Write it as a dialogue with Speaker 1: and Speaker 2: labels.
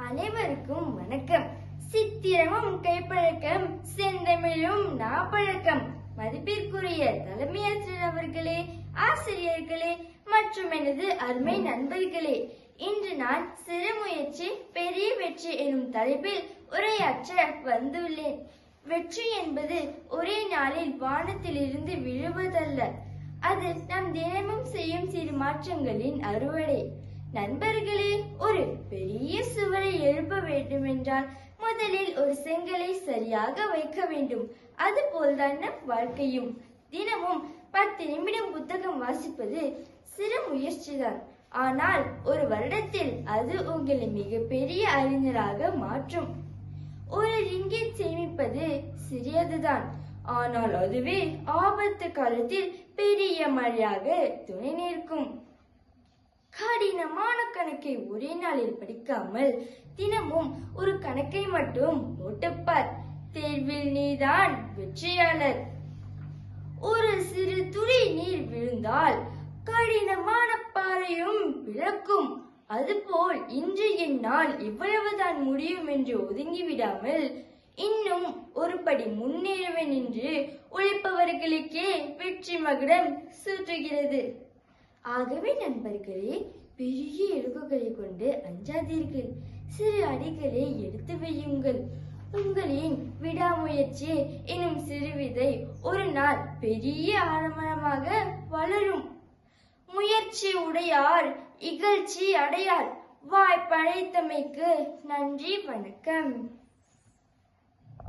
Speaker 1: அனைவருக்கும் வணக்கம். சித்திரமும் கைப்பழக்கம், செந்தமிழும் நாப்பழக்கம். மதிப்பிற்குரிய தலைமையாசிரியர் அவர்களே, ஆசிரியர்களே மற்றும் எனது அருமை நண்பர்களே, இன்று நான் சிறு முயற்சி பெரிய வெற்றி எனும் தலைப்பில் உரையாற்ற வந்துள்ளேன். வெற்றி என்பது ஒரே நாளில் வானத்திலிருந்து விழுவதல்ல, அது நம் தினமும் செய்யும் சிறு மாற்றங்களின் அறுவடை. நண்பர்களே, ஒரு பெரிய சுவரை எழுப்ப வேண்டும் என்றால் முதலில் ஒரு செங்கலை சரியாக வைக்க வேண்டும். அதுபோல்தான் நம் வாழ்க்கையும். தினமும் 10 நிமிடம் புத்தகம் வாசிப்பது சிறு முயற்சிதான். ஆனால் ஒரு வருடத்தில் அது உங்களை மிகப்பெரிய அறிஞராக மாற்றும். ஒரு ரிங்கிட் சேமிப்பது சிறியதுதான், ஆனால் அதுவே ஆபத்து காலத்தில் பெரிய மழையாக துணை நிற்கும். கடினமான கணக்கை ஒரே நாளில் படிக்காமல் தினமும் ஒரு கணக்கை மட்டும் போட்டுப்பார். தேர்வில் நீதான் வெற்றியாளர். ஒரு சிறு துளி நீர் விழுந்தால் கடினமான பாறையும் பிளக்கும். அதுபோல் இன்று என்னால் இவ்வளவுதான் முடியும் என்று ஒதுங்கிவிடாமல் இன்னும் ஒரு படி முன்னேறுவேன் என்று உழைப்பவர்களுக்கே வெற்றி மகுடம் சூட்டுகிறது. ஆகவே நண்பர்களே, பெரிய இலக்குகளை கொண்டு அஞ்சாதீர்கள். சிறு அடிகளை எடுத்து வையுங்கள். உங்களின் விடாமுயற்சி எனும் சிறு விதை ஒரு நாள் பெரிய ஆலமரமாக வளரும். முயற்சி உடையார் இகழ்ச்சி அடையார். வாய்ப்படைத்தமைக்கு நன்றி, வணக்கம்.